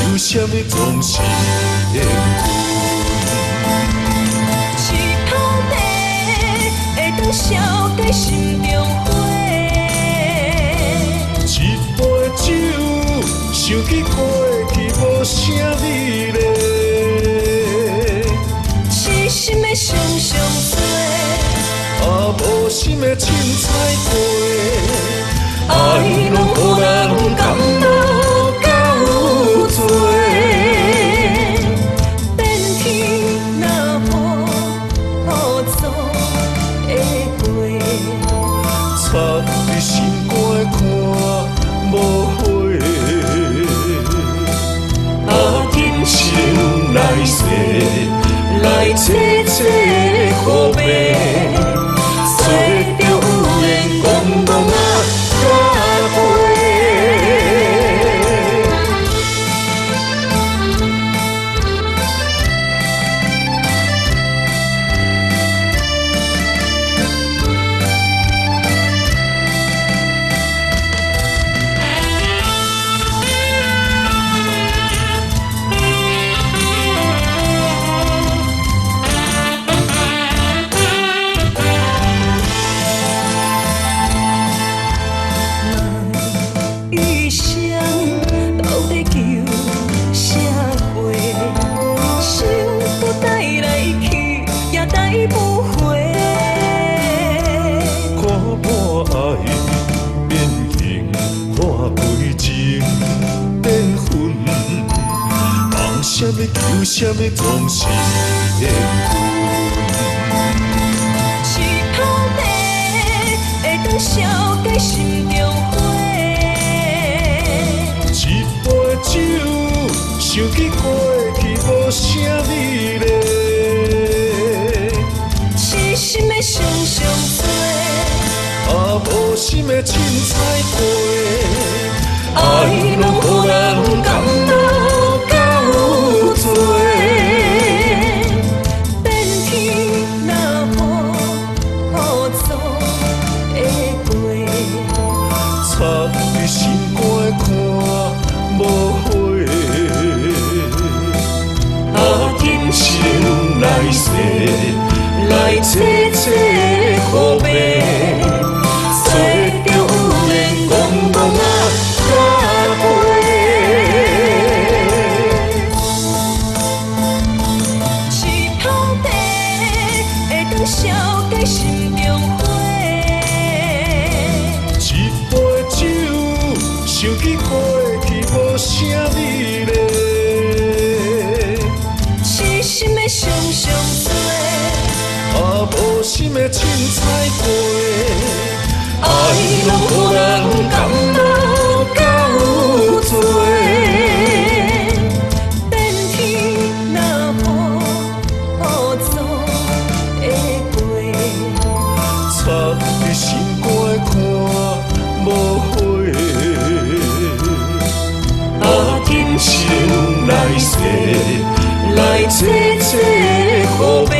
有啥物总是缘分。是土地会当烧解心中火，一杯酒，想起过去无啥美丽。痴心的想上多，无心的凊彩过，爱拢予人感到够多。变天若雨雨作会过，插伫心肝看无花。今生来世，来找这苦悲。做着有缘讲讲啊，甲陪。余生到底求啥货？想不带来去，也带不回。看破爱变形，化归情变恨，梦啥物求啥物总是缘分。是土地会当烧解心中火。一杯酒，想起过去无啥美丽。痴心的想上多，无心的凊彩过，爱拢予人感到够多。变天若雨作会过，插伫心肝看无花。今生来世，来找这苦悲。做着有缘讲讲啊，甲陪。是土地会当烧解心中火。一杯酒，想起过去无啥美丽。痴心的想上多，无心的凊彩过，爱拢予人感到够多。变天若雨作会过，插伫心肝看无花。今生来世，来找这苦悲。